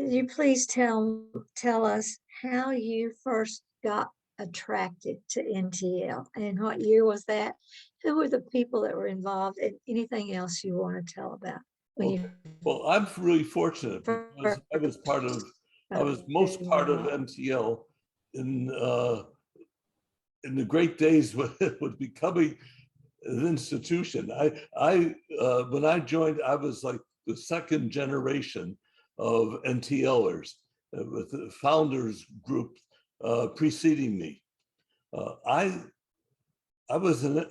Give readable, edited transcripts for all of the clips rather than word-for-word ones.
Could you please tell us how you first got attracted to NTL and what year was that? Who were the people that were involved, and anything else you want to tell about when Okay. you Well, I'm really fortunate because first I was most part of involved? NTL in the great days when it was becoming an institution. When I joined, I was like the second generation of NTLers with the founders group preceding me. I I was in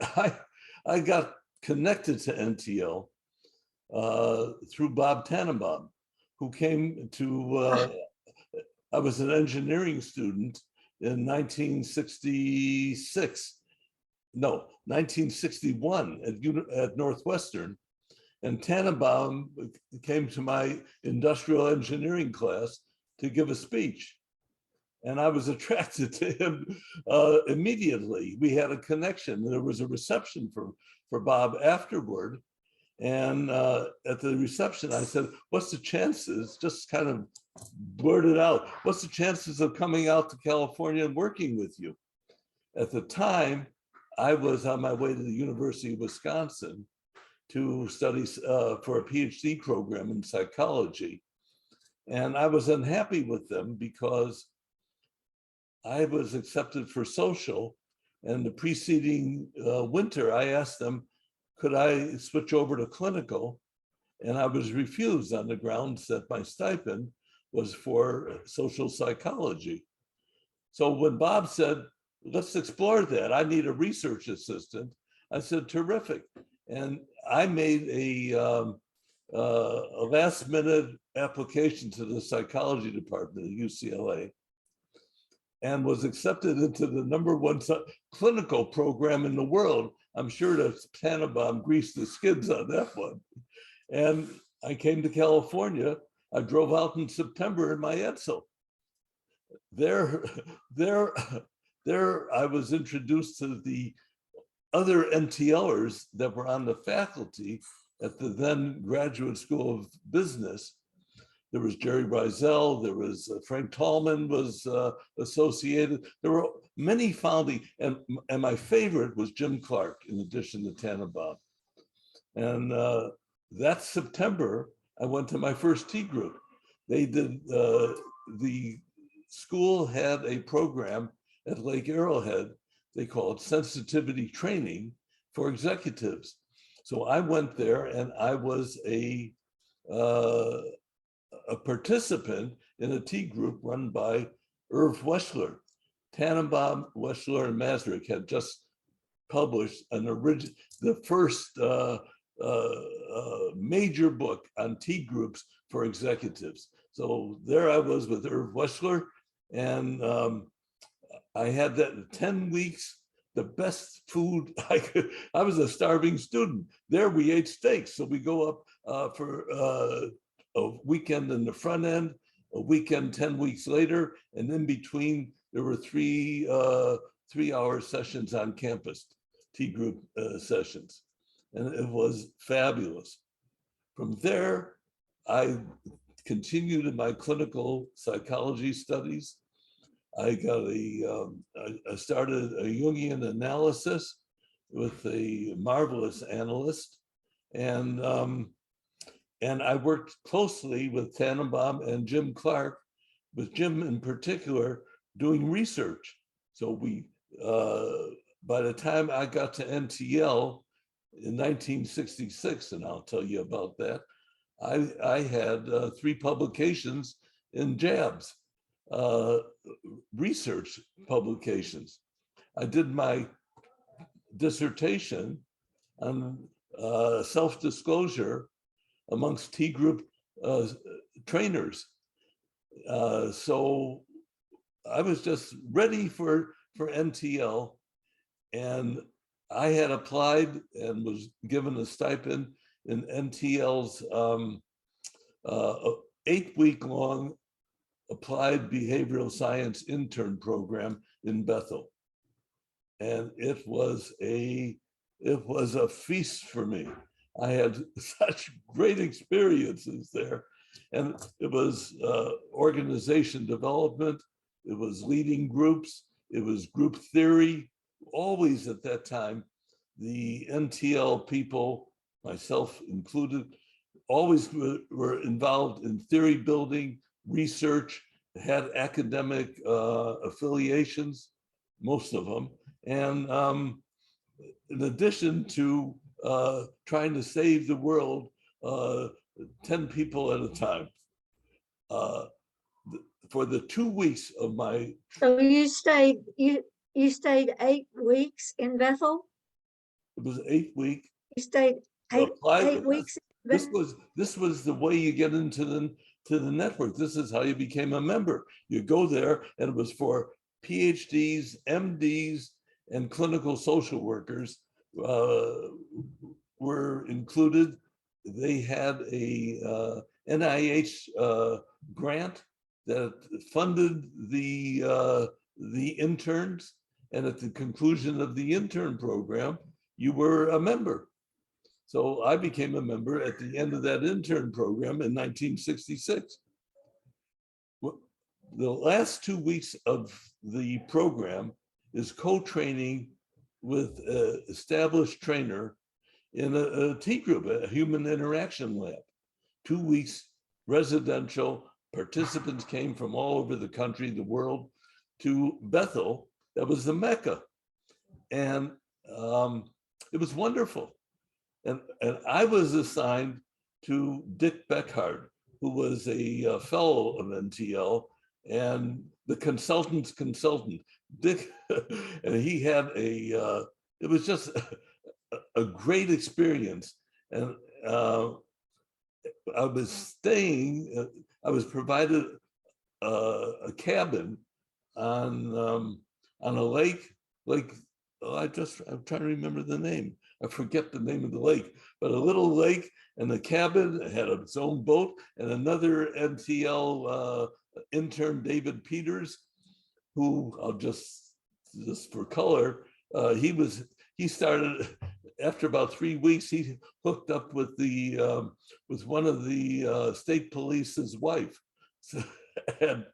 I got connected to NTL through Bob Tannenbaum, who came to. I was an engineering student in 1966. No, 1961 at Northwestern, and Tannenbaum came to my industrial engineering class to give a speech. And I was attracted to him immediately. We had a connection. There was a reception for Bob afterward. And at the reception, I said, what's the chances, just kind of blurted out, what's the chances of coming out to California and working with you? At the time, I was on my way to the University of Wisconsin to study for a PhD program in psychology. And I was unhappy with them because I was accepted for social, and the preceding winter, I asked them, could I switch over to clinical? And I was refused on the grounds that my stipend was for social psychology. So when Bob said, let's explore that, I need a research assistant, I said, terrific. And I made a last minute application to the psychology department at UCLA and was accepted into the #1 clinical program in the world. I'm sure that Tannenbaum greased the skids on that one. And I came to California. I drove out in September in my Edsel. There I was introduced to the other NTLers that were on the faculty at the then Graduate School of Business. There was Jerry Rizel, there was Frank Tallman was associated. There were many founding, and my favorite was Jim Clark, in addition to Tannenbaum. And that September, I went to my first tea group. They did, the school had a program at Lake Arrowhead, they call it sensitivity training for executives. So I went there and I was a participant in a tea group run by Irv Weschler. Tannenbaum, Weschler, and Masrick had just published the first major book on tea groups for executives. So there I was with Irv Weschler, and I had that in 10 weeks, the best food I could. I was a starving student. There we ate steaks. So we go up for a weekend in the front end, a weekend 10 weeks later, and in between there were three 3-hour sessions on campus, tea group sessions, and it was fabulous. From there, I continued in my clinical psychology studies. I started a Jungian analysis with a marvelous analyst, and I worked closely with Tannenbaum and Jim Clark, with Jim in particular doing research. So we, by the time I got to NTL in 1966, and I'll tell you about that, I had 3 publications in JABS, research publications. I did my dissertation on self-disclosure amongst tea group trainers. So I was just ready for NTL, and I had applied and was given a stipend in NTL's 8-week-long applied behavioral science intern program in Bethel. And it was a feast for me. I had such great experiences there. And it was organization development, it was leading groups, it was group theory. Always at that time, the NTL people, myself included, always were involved in theory building, research, had academic affiliations, most of them. And in addition to trying to save the world, 10 people at a time. For the 2 weeks of my— So you stayed 8 weeks in Bethel? it was 8 week. You stayed eight weeks in This was the way you get into the network. This is how you became a member. You go there, and it was for PhDs, MDs, and clinical social workers were included. They had a NIH grant that funded the interns, and at the conclusion of the intern program, you were a member. So I became a member at the end of that intern program in 1966. The last 2 weeks of the program is co-training with an established trainer in a T group, a human interaction lab. 2 weeks residential. Participants came from all over the country, the world, to Bethel. That was the Mecca. And it was wonderful. And I was assigned to Dick Beckhard, who was a fellow of NTL and the consultant's consultant. Dick, and he had it was just a great experience. And I was staying, I was provided a cabin on a lake. I'm trying to remember the name. I forget the name of the lake, but a little lake, and the cabin had its own boat, and another NTL intern, David Peters, who I'll just for color, he started after about 3 weeks. He hooked up with with one of the state police's wife, so, and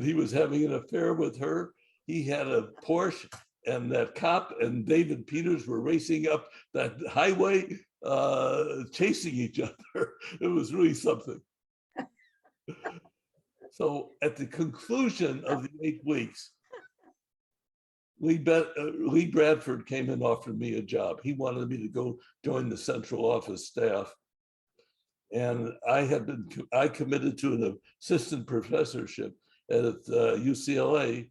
he was having an affair with her. He had a Porsche, and that cop and David Peters were racing up that highway, chasing each other. It was really something. So at the conclusion of the 8 weeks, Lee Bradford came and offered me a job. He wanted me to go join the central office staff. And I committed to an assistant professorship at UCLA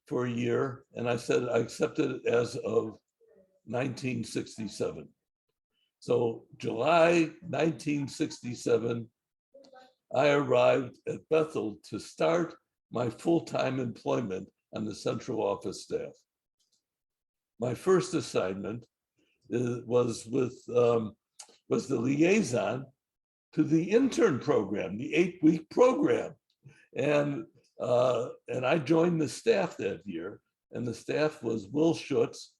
for a year, and I said I accepted it as of 1967. So July 1967, I arrived at Bethel to start my full-time employment on the central office staff. My first assignment was the liaison to the intern program, the 8-week program, and I joined the staff that year, and the staff was Will Schutz,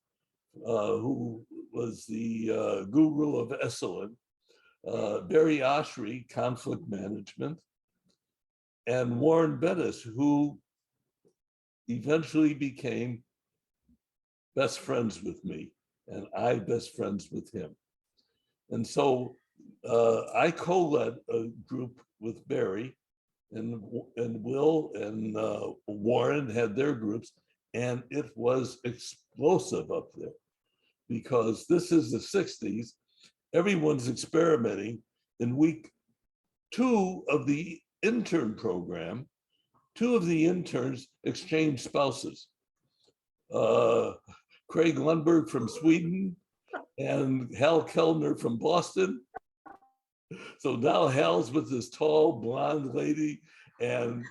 who was the guru of Esalen, Barry Oshry, conflict management, and Warren Bettis, who eventually became best friends with me, and I best friends with him. And so I co-led a group with Barry, and Will and Warren had their groups, and it was explosive up there because this is the 60s. Everyone's experimenting. In week 2 of the intern program, 2 of the interns exchanged spouses. Craig Lundberg from Sweden and Hal Kellner from Boston. So now Hal's with this tall blonde lady, and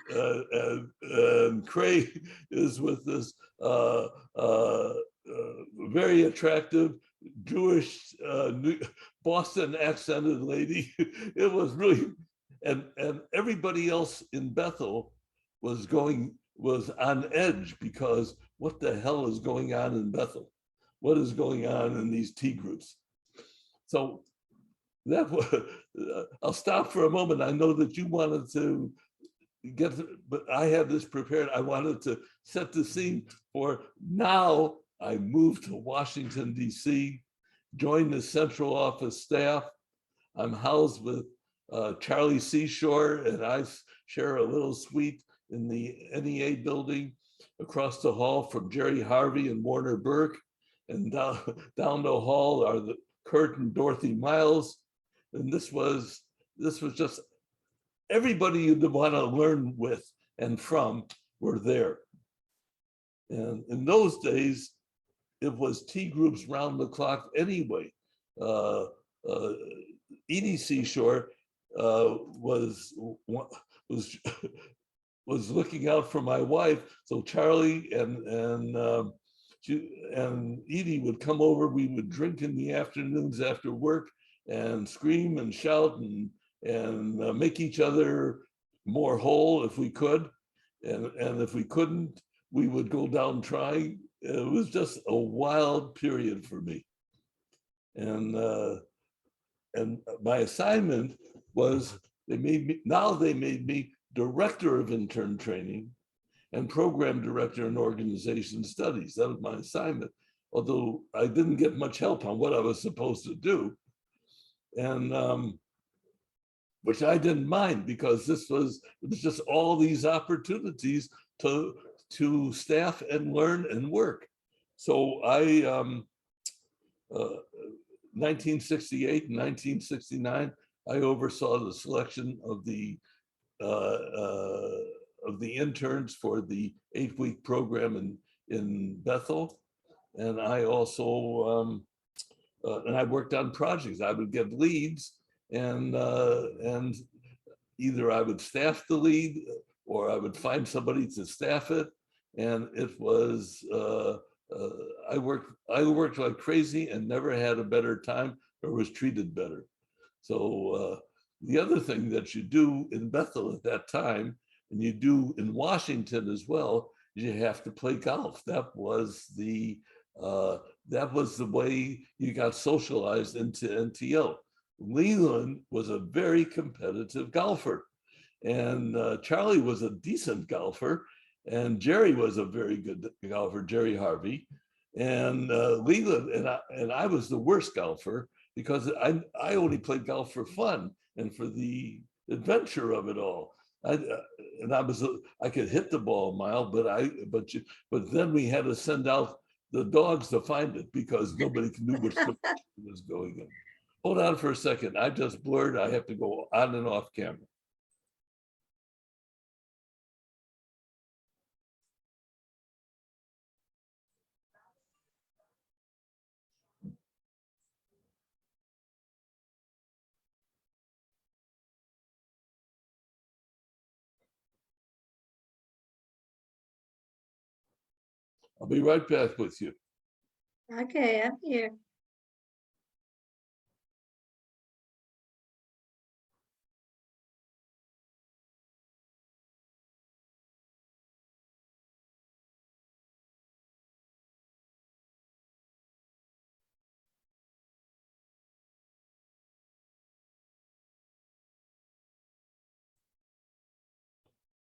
Craig is with this very attractive Jewish Boston accented lady. It was really, and everybody else in Bethel was on edge because what the hell is going on in Bethel? What is going on in these tea groups? So that was, I'll stop for a moment. I know that you wanted to but I had this prepared. I wanted to set the scene for now. I moved to Washington, D.C., joined the central office staff. I'm housed with Charlie Seashore, and I share a little suite in the NEA building across the hall from Jerry Harvey and Warner Burke. And down the hall are the Kurt and Dorothy Miles. And this was just everybody you'd want to learn with and from were there. And in those days, it was tea groups round the clock anyway. Edie Seashore was looking out for my wife. So Charlie and Edie would come over. We would drink in the afternoons after work and scream and shout and make each other more whole if we could. And if we couldn't, we would go down trying. It was just a wild period for me. And my assignment was, they made me director of intern training and program director in organization studies. That was my assignment, although I didn't get much help on what I was supposed to do. And which I didn't mind, because it was just all these opportunities to staff and learn and work. So 1968 and 1969, I oversaw the selection of the interns for the 8-week program in Bethel. And I also, and I worked on projects. I would get leads, and either I would staff the lead or I would find somebody to staff it. And it was, I worked like crazy and never had a better time or was treated better. So the other thing that you do in Bethel at that time, and you do in Washington as well, is you have to play golf. That was the way you got socialized into NTL. Leland was a very competitive golfer, and Charlie was a decent golfer, and Jerry was a very good golfer, Jerry Harvey, and Leland, and I was the worst golfer, because I only played golf for fun and for the adventure of it all. I could hit the ball a mile, but then we had to send out the dogs to find it, because nobody knew which direction was going in. Hold on for a second. I just blurred. I have to go on and off camera. I'll be right back with you. Okay, I'm here.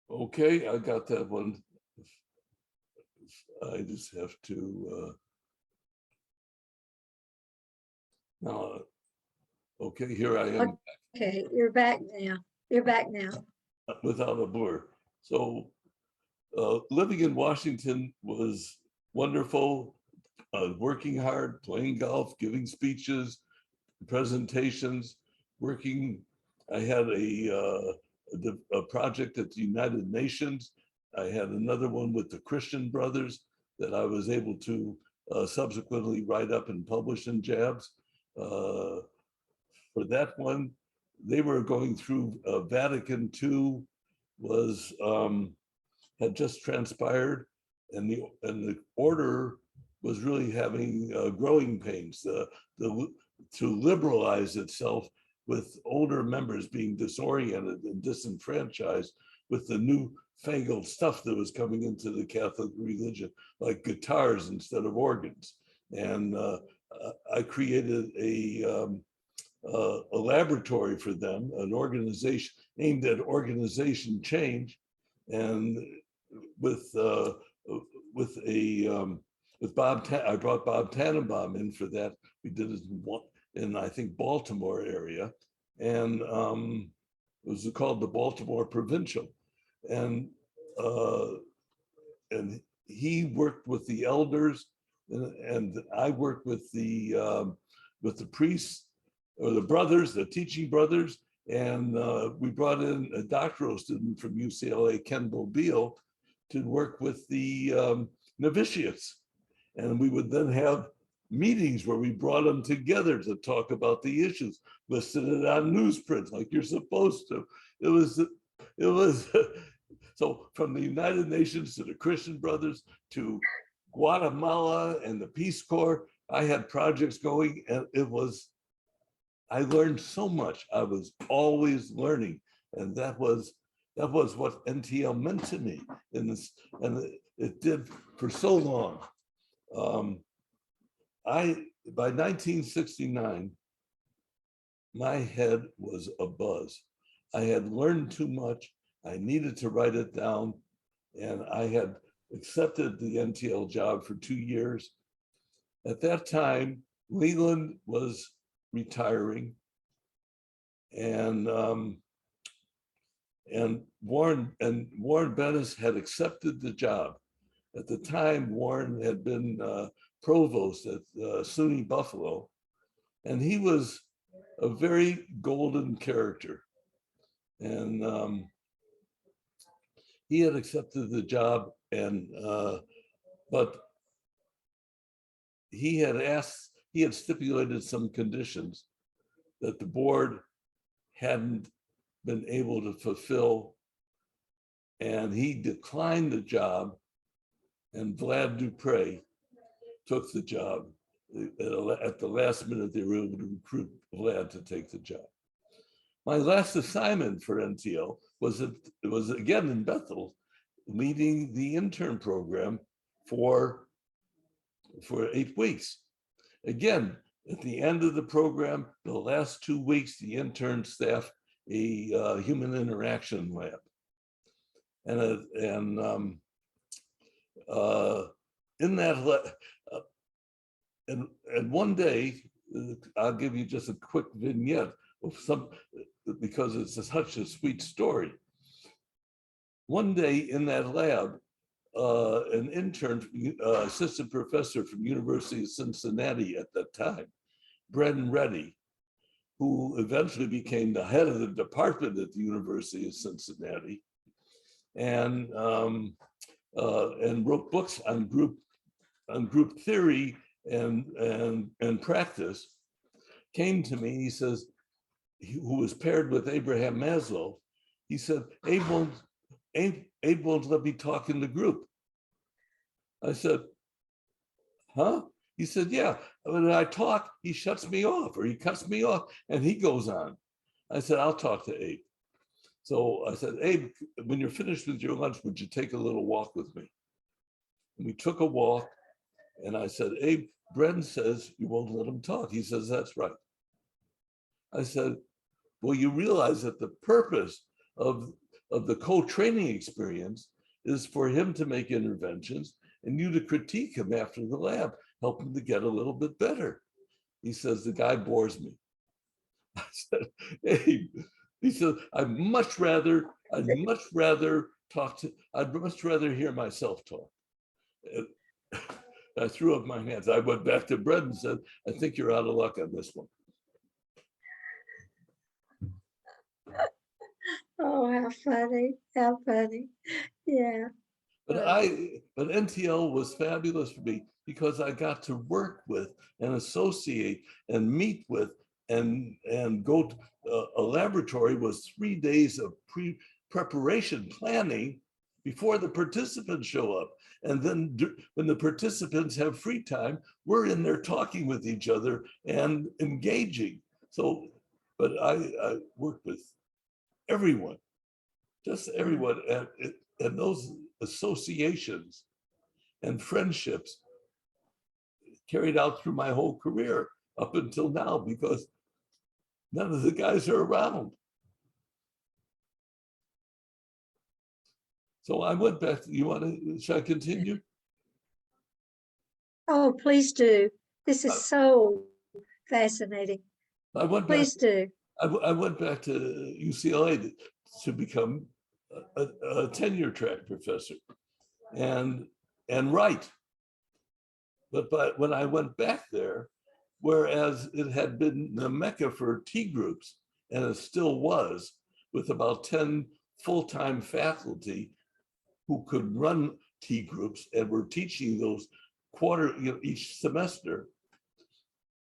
Okay, I got that one. I just have to now. Okay, here I am. Okay, you're back now. You're back now. Without a blur. So living in Washington was wonderful. Working hard, playing golf, giving speeches, presentations, working. I had a project at the United Nations. I had another one with the Christian Brothers that I was able to subsequently write up and publish in Jabs. For that one, they were going through Vatican II was had just transpired, and the order was really having growing pains to liberalize itself, with older members being disoriented and disenfranchised with the newfangled stuff that was coming into the Catholic religion, like guitars instead of organs. And I created a laboratory for them, an organization aimed at organization change, and with I brought Bob Tannenbaum in for that. We did it in I think Baltimore area, and it was called the Baltimore Provincial, and he worked with the elders, and I worked with the priests or the brothers, the teaching brothers, and we brought in a doctoral student from UCLA, Ken Beal, to work with the novitiates. And we would then have meetings where we brought them together to talk about the issues, listed it on newsprint like you're supposed to. It was so from the United Nations to the Christian Brothers to Guatemala and the Peace Corps, I had projects going, and I learned so much. I was always learning, and that was what NTL meant to me in this, and it did for so long. By 1969, my head was abuzz. I had learned too much. I needed to write it down, and I had accepted the NTL job for 2 years. At that time, Leland was retiring, and Warren Bennis had accepted the job. At the time, Warren had been provost at SUNY Buffalo, and he was a very golden character. And he had accepted the job, and but he had stipulated some conditions that the board hadn't been able to fulfill, and he declined the job, and Vlad Dupre took the job. At the last minute, they were able to recruit Vlad to take the job. My last assignment for NTL was again in Bethel, leading the intern program for 8 weeks. Again, at the end of the program, the last 2 weeks, the intern staff a human interaction lab, and in that and one day, I'll give you just a quick vignette of because it's such a sweet story. One day in that lab, an intern, assistant professor from University of Cincinnati at that time, Brendan Reddy, who eventually became the head of the department at the University of Cincinnati, and wrote books on group theory and practice, came to me. He says, who was paired with Abraham Maslow. He said, Abe won't let me talk in the group. I said, huh? He said, yeah, when I talk, he shuts me off or he cuts me off and he goes on. I said, I'll talk to Abe. So I said, Abe, when you're finished with your lunch, would you take a little walk with me? And we took a walk, and I said, Abe, Brendan says you won't let him talk. He says, that's right. I said, well, you realize that the purpose of the co-training experience is for him to make interventions and you to critique him after the lab, help him to get a little bit better. He says, the guy bores me. I said, hey, he said, I'd much rather hear myself talk. And I threw up my hands. I went back to Brett and said, I think you're out of luck on this one. Oh, how funny, how funny. Yeah. But NTL was fabulous for me because I got to work with and associate and meet with and go to a laboratory was 3 days of preparation planning before the participants show up. And then when the participants have free time, we're in there talking with each other and engaging. So, but I worked with everyone, just everyone. And those associations and friendships carried out through my whole career up until now, because None of the guys are around. So I went back. Should I continue? Oh, please do. This is so fascinating. I went back. Please do. I went back to UCLA to become a tenure track professor and write. But when I went back there, whereas it had been the mecca for T groups, and it still was, with about 10 full-time faculty who could run T groups and were teaching those each semester,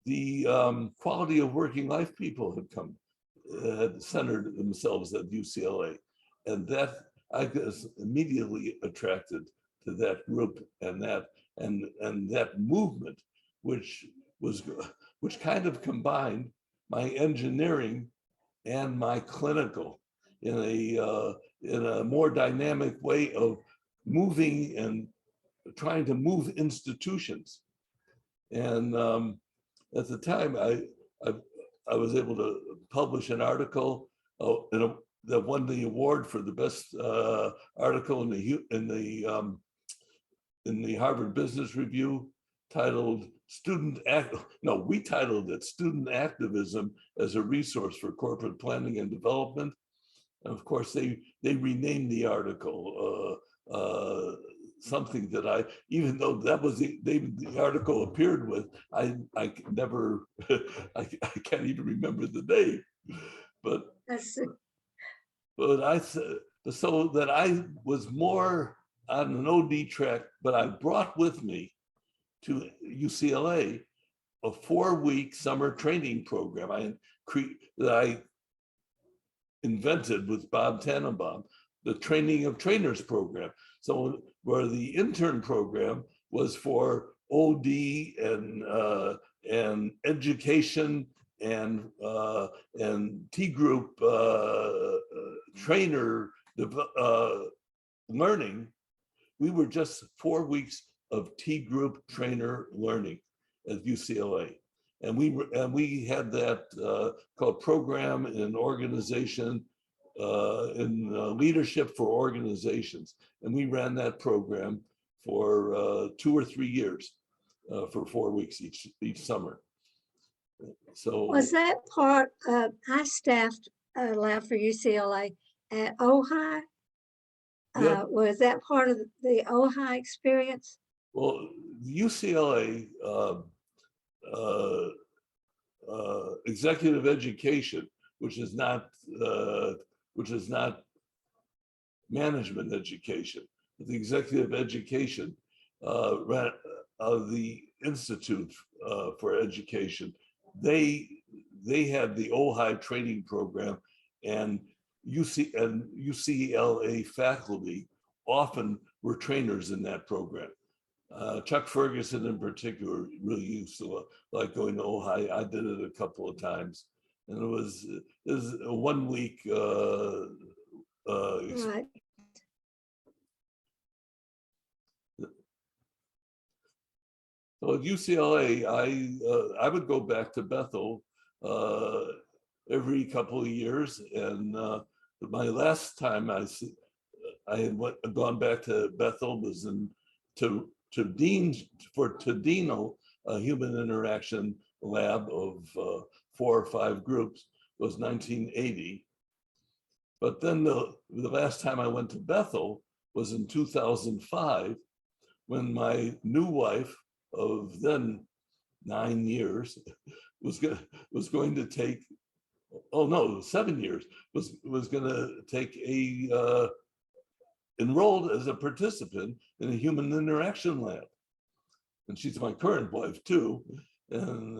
the quality of working life people had centered themselves at UCLA. And that I was immediately attracted to that group and that movement, which kind of combined my engineering and my clinical in a more dynamic way of moving and trying to move institutions. And at the time, I was able to publish an article that won the award for the best article in the Harvard Business Review, titled we titled it Student Activism as a Resource for Corporate Planning and Development. And of course, they renamed the article something that even though that was the article appeared with, I never, I can't even remember the name, but so that I was more on an OD track, but I brought with me to UCLA a 4-week summer training program that I invented with Bob Tannenbaum, the Training of Trainers program. So where the intern program was for OD and education and T group trainer learning, we were just 4 weeks of T group trainer learning at UCLA. And we had that called Program in Organization in Leadership for Organizations. And we ran that program for 2 or 3 years for 4 weeks each summer. So was that part of, I staffed a lab for UCLA at Ojai. yeah. Was that part of the Ojai experience? Well, UCLA executive education, which is not management education, but the executive education of the Institute for Education, they had the Ojai training program, and UCLA faculty often were trainers in that program. Chuck Ferguson in particular really used to like going to Ojai. I did it a couple of times, and it was a 1 week Right. So at UCLA, I would go back to Bethel every couple of years, and my last time I had gone back to Bethel was to Dino, a human interaction lab of 4 or 5 groups, was 1980. But then the last time I went to Bethel was in 2005, when my new wife of then 9 years was going to take, 7 years, was going to take enrolled as a participant in a human interaction lab. And she's my current wife too. And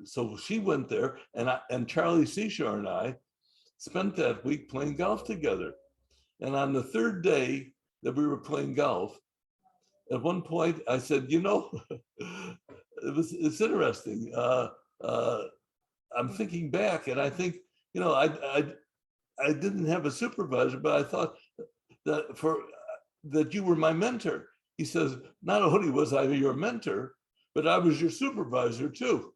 so she went there, and Charlie Seashore and I spent that week playing golf together. And on the 3rd day that we were playing golf, at one point I said, it's interesting. I'm thinking back, and I think, I didn't have a supervisor, but I thought that you were my mentor. He says, not only was I your mentor, but I was your supervisor too.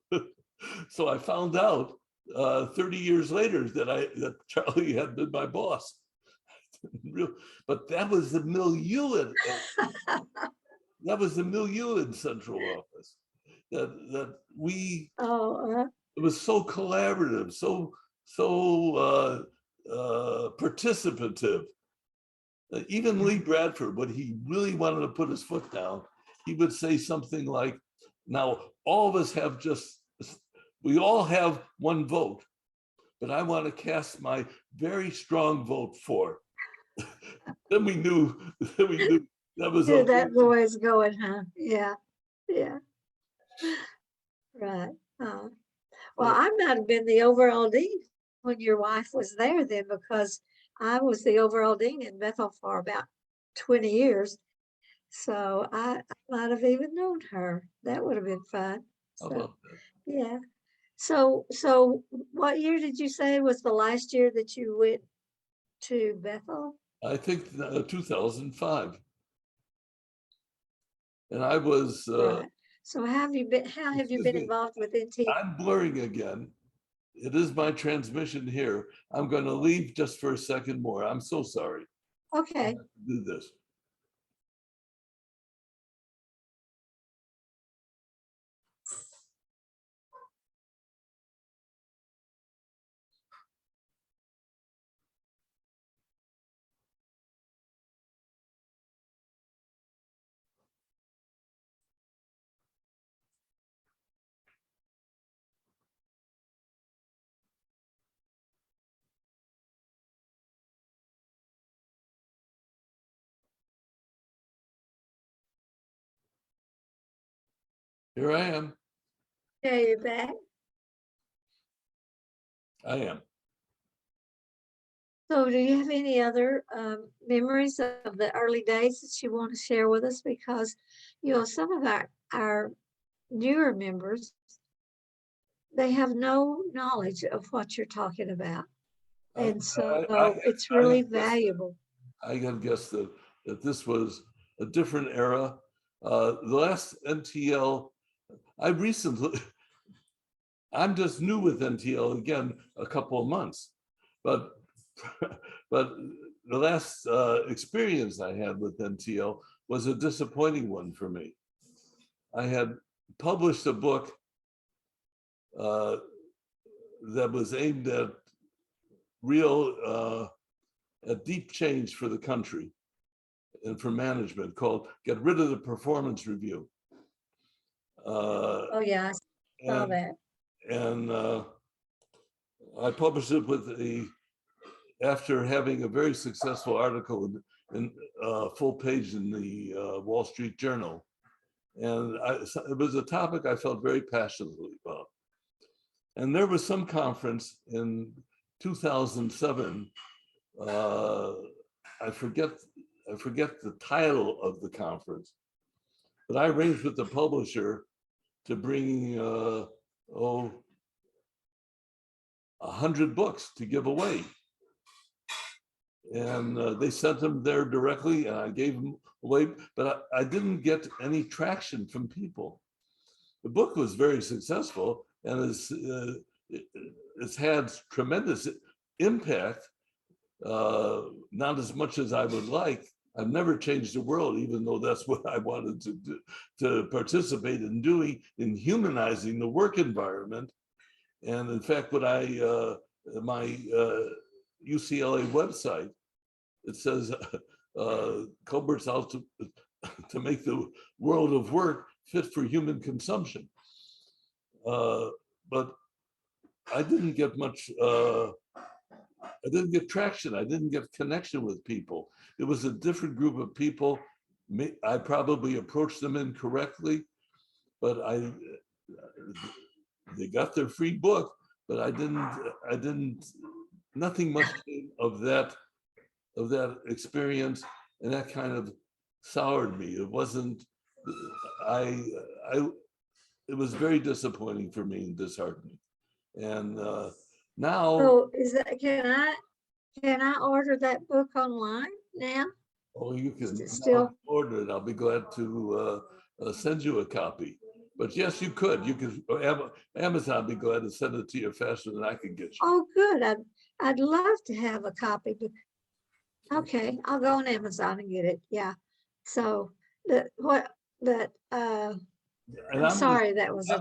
So I found out 30 years later that Charlie had been my boss. But that was the milieu. That was the milieu in central office. That we. Oh, It was so collaborative, so participative. Even Lee Bradford, when he really wanted to put his foot down, he would say something like, "Now all of us have we all have one vote, but I want to cast my very strong vote for." Then we knew that was hear okay. that voice going, huh? Yeah, yeah, right. Well, I might have been the overall dean when your wife was there then, because I was the overall dean in Bethel for about 20 years. So I might have even known her. That would have been fun. How So, about that? yeah. So what year did you say was the last year that you went to Bethel? I think 2005. And I was, Right. So how have you excuse been me, involved with NT? I'm blurring again. It is my transmission here. I'm going to leave just for a second more. I'm so sorry. I have Okay. to do this. Here I am. Yeah, you're back. I am. So do you have any other memories of the early days that you want to share with us? Because, some of our newer members, they have no knowledge of what you're talking about. I, And so I, it's I really had guessed that. valuable. I had guessed that this was a different era. The last NTL, I recently, I'm just new with NTL again, a couple of months, but but the last experience I had with NTL was a disappointing one for me. I had published a book uh, that was aimed at real, at deep change for the country and for management, called "Get Rid of the Performance Review." Oh, yeah, I saw And that. and I published it after having a very successful article in full page in the Wall Street Journal. And it was a topic I felt very passionately about. And there was some conference in 2007. I forget the title of the conference, but I arranged with the publisher to bring 100 books to give away. And they sent them there directly, and I gave them away, but I didn't get any traction from people. The book was very successful, and it's had tremendous impact, not as much as I would like. I've never changed the world, even though that's what I wanted to do, to participate in doing, in humanizing the work environment. And in fact, what my UCLA website, it says Culbert's out to make the world of work fit for human consumption. But I didn't get much, I didn't get traction. I didn't get connection with people. It was a different group of people. I probably approached them incorrectly, but they got their free book, but I didn't, nothing much came of that experience, and that kind of soured me. It wasn't, I, it was very disappointing for me and disheartening. And now, So can I order that book online now? oh, you can Is it still? order it. I'll be glad to send you a copy. But yes, you could. You could. Amazon be glad to send it to you faster than I could get you. Oh, good. I'd love to have a copy. Okay, I'll go on Amazon and get it. Yeah. So but And I'm sorry that was a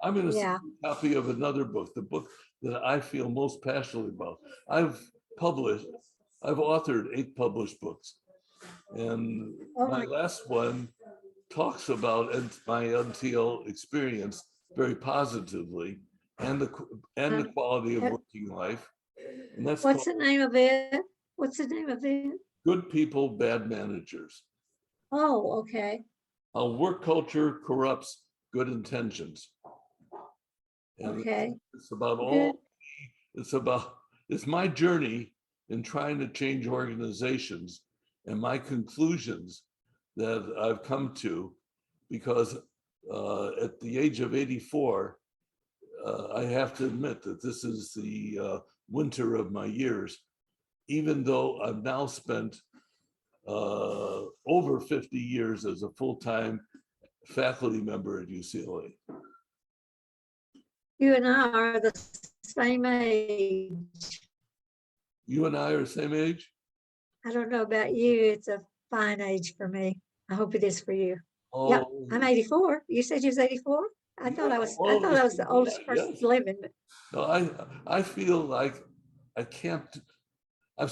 I'm going to send yeah. you a copy of another book, the book that I feel most passionately about. I've authored 8 published books. And Oh my my, last one talks about my NTL experience very positively and the quality of uh, working life. And that's what's called the name of it? What's the name of it? Good People, Bad Managers. Oh, okay. How work culture corrupts good intentions. And Okay. it's about Good. it's my journey in trying to change organizations and my conclusions that I've come to, because at the age of 84, I have to admit that this is the winter of my years, even though I've now spent over 50 years as a full-time faculty member at UCLA. You and I are the same age. You and I are the same age? I don't know about you. It's a fine age for me. I hope it is for you. Yep. Oh, I'm 84. You said you was 84? I thought I was the oldest person yes. living. No, I feel like I can't. I'm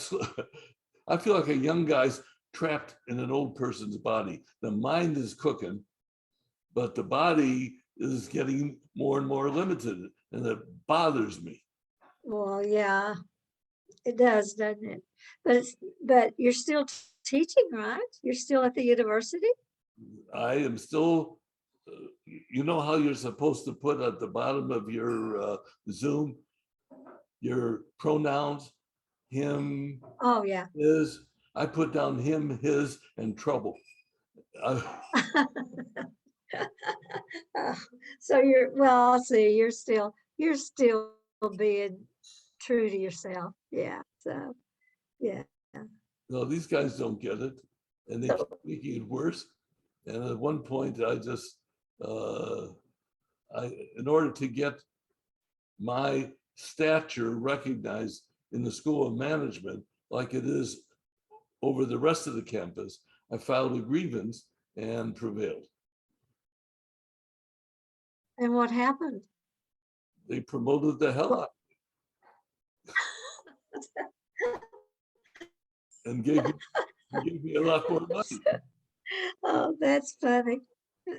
I feel like a young guy's trapped in an old person's body. The mind is cooking, but the body is getting more and more limited, and it bothers me. Well, yeah, it does, doesn't it? But you're still teaching, right? You're still at the university? I am still, you know how you're supposed to put at the bottom of your Zoom, your pronouns, him, Oh, yeah. his. I put down him, his, and trouble. So well, I'll see, you're still being true to yourself. Yeah. So, yeah. No, these guys don't get it, and they keep So, making it worse. And at one point, I just, in order to get my stature recognized in the School of Management, like it is over the rest of the campus, I filed a grievance and prevailed. and what happened? They promoted the hell out and gave me a lot more money. Oh, that's funny.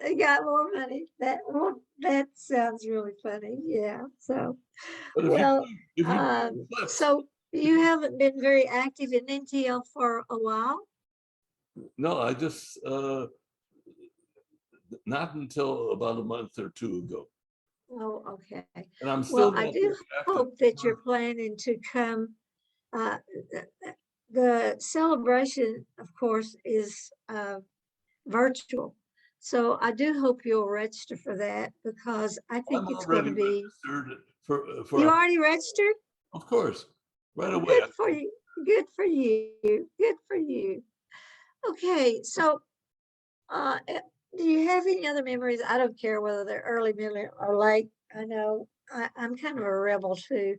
They got more money. That sounds really funny. Yeah. So, But well, if you clips, so you haven't been very active in NTL for a while? no, I just not until about a month or 2 ago. Oh, okay. And I'm Well, still I not do very active. hope that you're planning to come. Uh, the celebration, of course, is virtual. So I do hope you'll register for that, because I think I'm it's going to already be. registered for You already registered? of course, right Oh, away. good for you. Good for you. Good for you. Okay, so do you have any other memories? I don't care whether they're early, middle, or late. I know I'm kind of a rebel too.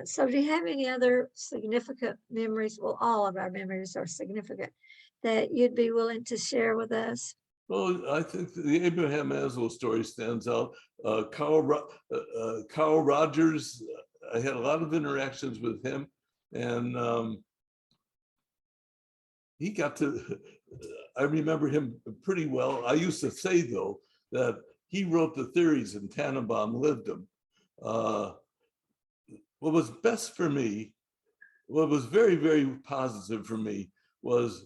So do you have any other significant memories? Well, all of our memories are significant, that you'd be willing to share with us. Well, I think the Abraham Maslow story stands out. Carl Rogers, I had a lot of interactions with him, and he got to, I remember him pretty well. I used to say, though, that he wrote the theories and Tannenbaum lived them. What was best for me, what was very, very positive for me, was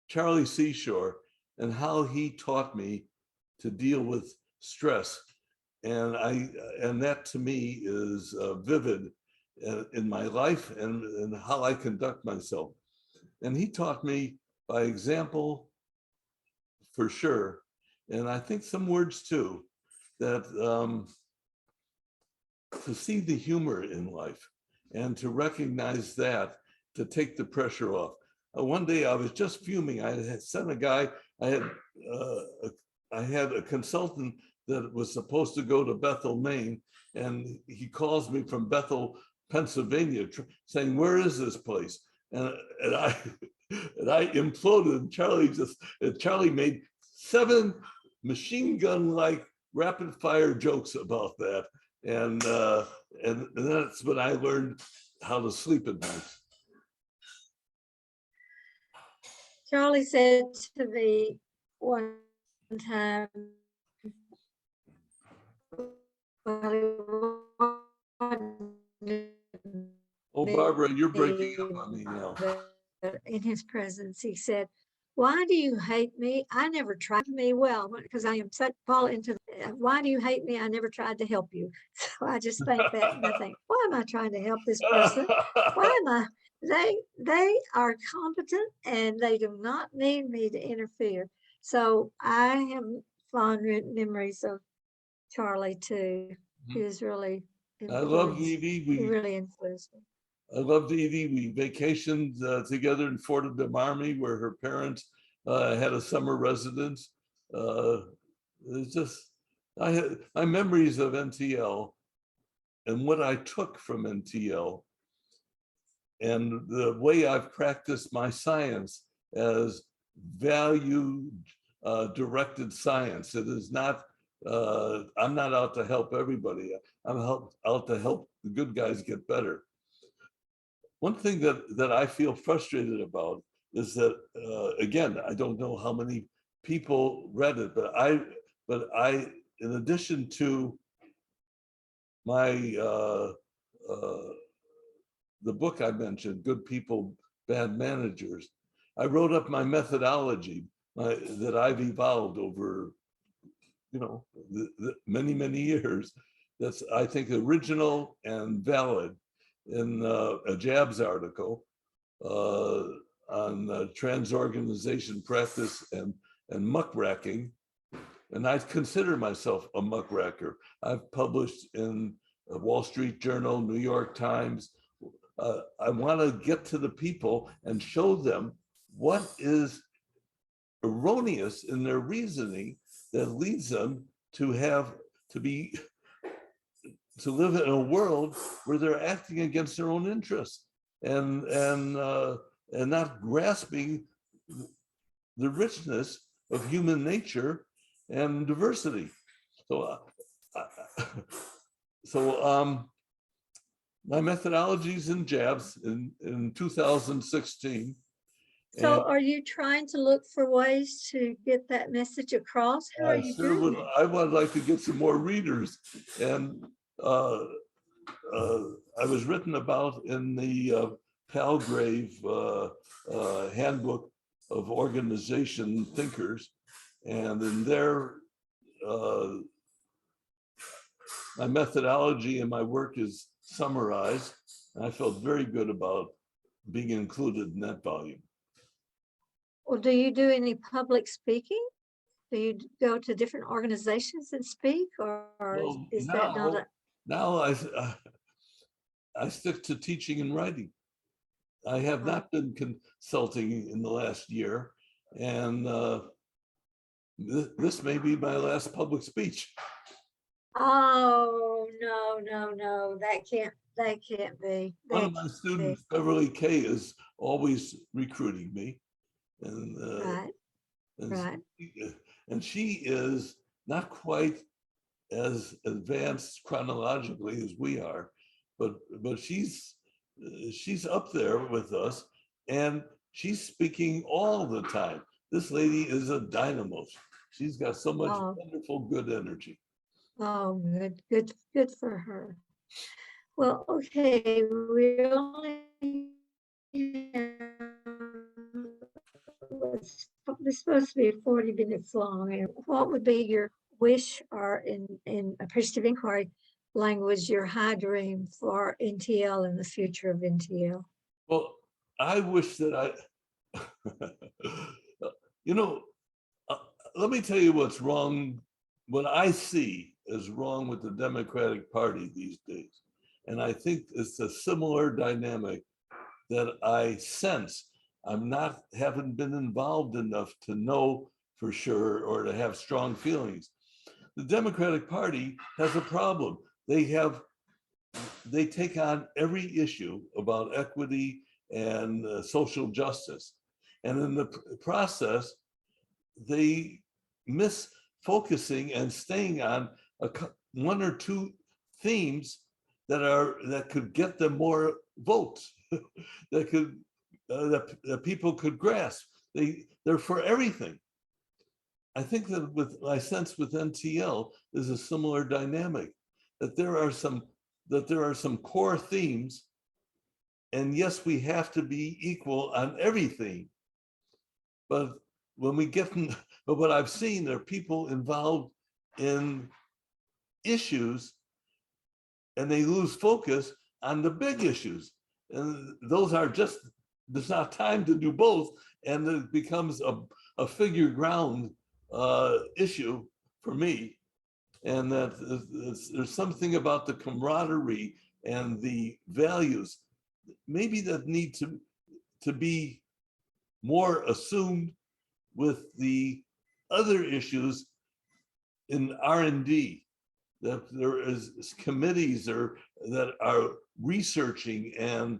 Charlie Seashore and how he taught me to deal with stress. And that to me is vivid in my life and how I conduct myself. And he taught me by example, for sure. And I think some words too, that to see the humor in life and to recognize that, to take the pressure off. One day I was just fuming. I had sent a guy, I had a consultant that was supposed to go to Bethel, Maine, and he calls me from Bethel, Pennsylvania, saying, "Where is this place?" And I and I imploded. Charlie made 7 machine gun-like rapid fire jokes about that, and that's when I learned how to sleep at night. Charlie said to me one time, Oh, Barbara, you're breaking up on me now. In his presence, he said, "Why do you hate me? I never tried me well because I am such fall into. Why do you hate me? I never tried to help you." So I just think that, and I think, why am I trying to help this person? Why am I? They are competent and they do not need me to interfere. So I have fond memories of Charlie too. He was really I love influenced. Evie. He really influenced me. I loved Evie. We vacationed together in Fort de Marmy, where her parents had a summer residence. It's just, I had my memories of NTL and what I took from NTL and the way I've practiced my science as value directed science. It is not, I'm not out to help everybody. I'm out to help the good guys get better. One thing that I feel frustrated about is that, again, I don't know how many people read it, but I, in addition to my, the book I mentioned, Good People, Bad Managers, I wrote up my methodology that I've evolved over, many, many years. That's, I think, original and valid in a JABS article on trans-organization practice and muckracking. And I consider myself a muckracker. I've published in Wall Street Journal, New York Times. I want to get to the people and show them what is erroneous in their reasoning that leads them to live in a world where they're acting against their own interests and not grasping the richness of human nature and diversity. So, my methodologies in JABS in 2016. So are you trying to look for ways to get that message across? How are you doing that? I would like to get some more readers. And I was written about in the Palgrave Handbook of Organization Thinkers. And in there, my methodology and my work is summarized. And I felt very good about being included in that volume. Well, do you do any public speaking? Do you go to different organizations and speak, or Well, is that not a? Now I stick to teaching and writing. I have not been consulting in the last year, and this may be my last public speech. Oh, no, that can't be. One of my students, Beverly Kay, is always recruiting me, and right. And she is not quite as advanced chronologically as we are, but she's up there with us, and she's speaking all the time. This lady is a dynamo. She's got so much wonderful, good energy. Oh, good for her. Well, okay, we only it's supposed to be 40 minutes long. And what would be your wish, or in appreciative inquiry language, your high dream for NTL and the future of NTL? Well, I wish that let me tell you what's wrong, what I see is wrong with the Democratic Party these days. And I think it's a similar dynamic that I sense. Haven't been involved enough to know for sure, or to have strong feelings. The Democratic Party has a problem. They take on every issue about equity and social justice. And in the process, they miss focusing and staying on one or two themes that could get them more votes, that people could grasp. They're for everything. I think that I sense with NTL is a similar dynamic, that there are some core themes, and yes, we have to be equal on every theme. But when we get but what I've seen are people involved in issues and they lose focus on the big issues. And there's not time to do both. And it becomes a figure ground issue for me. And that there's something about the camaraderie and the values maybe that need to be more assumed with the other issues in R&D, that there is committees that are researching and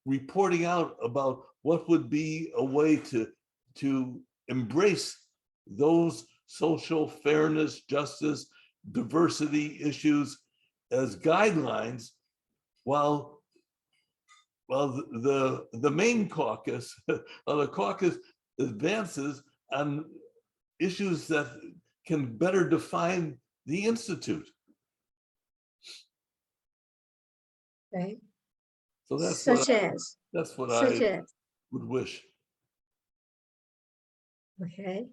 reporting out about what would be a way to embrace those social fairness, justice, diversity issues as guidelines, while the main caucus, the caucus advances on issues that can better define the Institute. Okay. So that's Such what as. I would wish. Okay.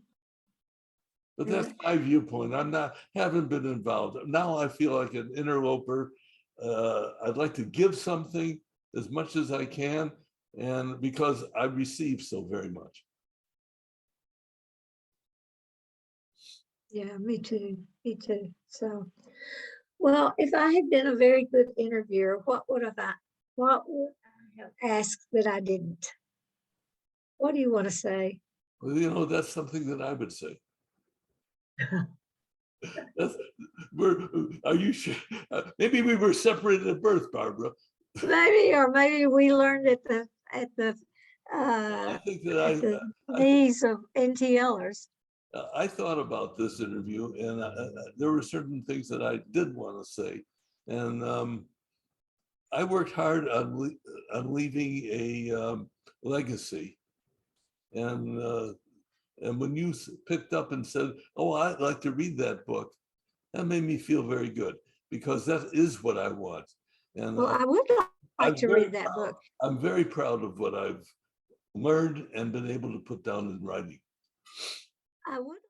But that's my viewpoint. Haven't been involved. Now I feel like an interloper. I'd like to give something as much as I can, and because I receive so very much. Yeah, me too. Me too. So, well, if I had been a very good interviewer, what would I have asked that I didn't? What do you want to say? Well, that's something that I would say. Are you sure? Maybe we were separated at birth, Barbara. Maybe we learned at the I think that knees of NTLers. I thought about this interview, and there were certain things that I did want to say, and I worked hard on leaving a legacy, and when you picked up and said, "Oh, I'd like to read that book," that made me feel very good, because that is what I want. And well, I would like to read that book. I'm very proud of what I've learned and been able to put down in writing. I would.